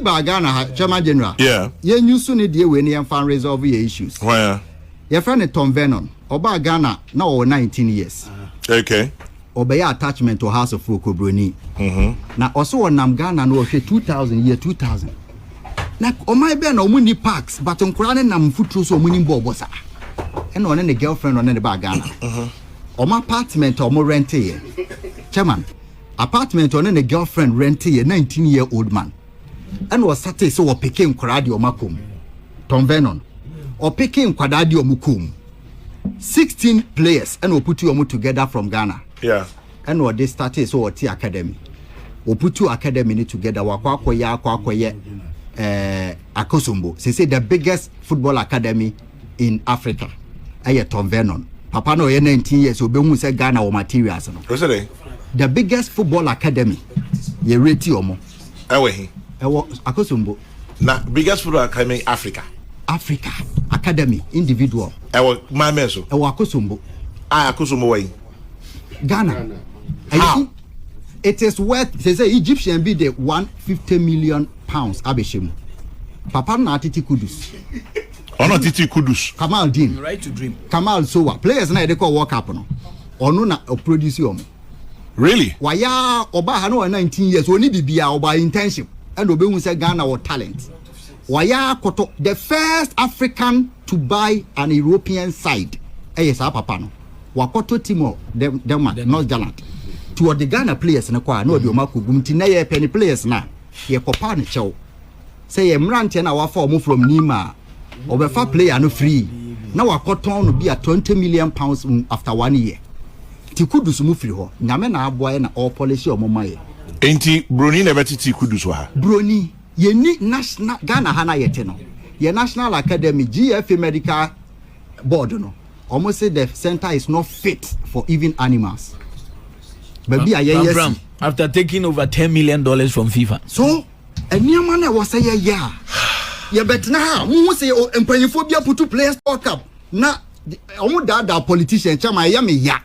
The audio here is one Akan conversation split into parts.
ba Ghana Chairman General. Yeah. Ye new soon the way we can resolve your issues. Where? Your friend Tom Vernon. Oba Ghana now 19 years. Okay. Obey attachment to House of Fuko Bruni. Now also on Nam Ghana no 2000 year 2000. Na o my be na omuni parks but on kura na mfutu so omuni bobosa. E na one ne girlfriend on the ba Ghana. My apartment or more rent here. Chairman, apartment on the girlfriend rent here 19-year-old man. And was Saturday so picking Kwadi or Makum. Tom Vernon. Or picking Kwadadi or Mukum. 16 players and we'll put you together from Ghana. Yeah. And what they started so T Academy. We'll put two academy together. Wakwakoya Akosumbo. They say the biggest football academy in Africa. Tom Vernon. Papa no 19 years so be say Ghana or materials no. What's it? The biggest football academy. Ye rate omo. Ewe. Ewo Akosumbo. Na biggest football academy Africa. Africa academy individual. Ewo my meso. Ewo Akosumbo. Akosumbo way. Ghana. How? It is worth they say Egyptian be the 150 million pounds abeshim. Papa na atiti kudus. Ono Titi Kudus. Kamal Dean. Right to dream. Kamal Sowa. Players na they call work up no. Ono na produce omo. Really? Waya oba ha no 19 years oni bibia oba internship and obe hu say Ghana or talent. Waya koto the first African to buy an European side. Yes, papa no. Wakoto Timo Denmark, North Zealand. To the Ghana players na kwa no de omakugum ti na ye penny players na. Ye kopa ne chew. Say ye mrante na wa form from Nima. Obefa player no free. Now wakoton no be a 20 million pounds after 1 year. Tikudus mu free ho. Nyame na aboa na all policy omomaye. Enti Bruni never Titi Kudus wa. Bruni ye ni national Ghana hana yete no. Ye National Academy GFA Medical Board no. Almost say the center is not fit for even animals. Baby yes. After taking over $10 million from FIFA. So, a new man was say yeah. Yeah, but now, who say empanyophobia put two players talk up. Na omo da politician chama yami ya.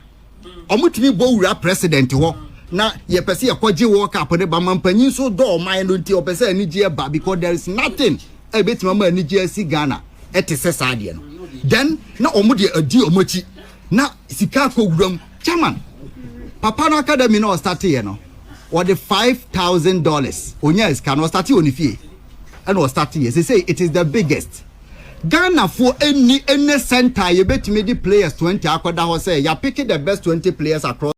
Omo timi bo wura president ho. Na ye pese ye kwaje work up de ba mampanyin so do man no nti opese ani je ba because there is nothing e betima ma ani je si Ghana. Ete se sade no. Then na omo de adi omochi. Na sika ko wuram. Chairman. Papa no academy no start here no. Or the $5,000. Onya is can start on fie. And was starting yes. They say it is the biggest. Ghana for any center you bet me the players 20 akoda ho say you picking the best 20 players across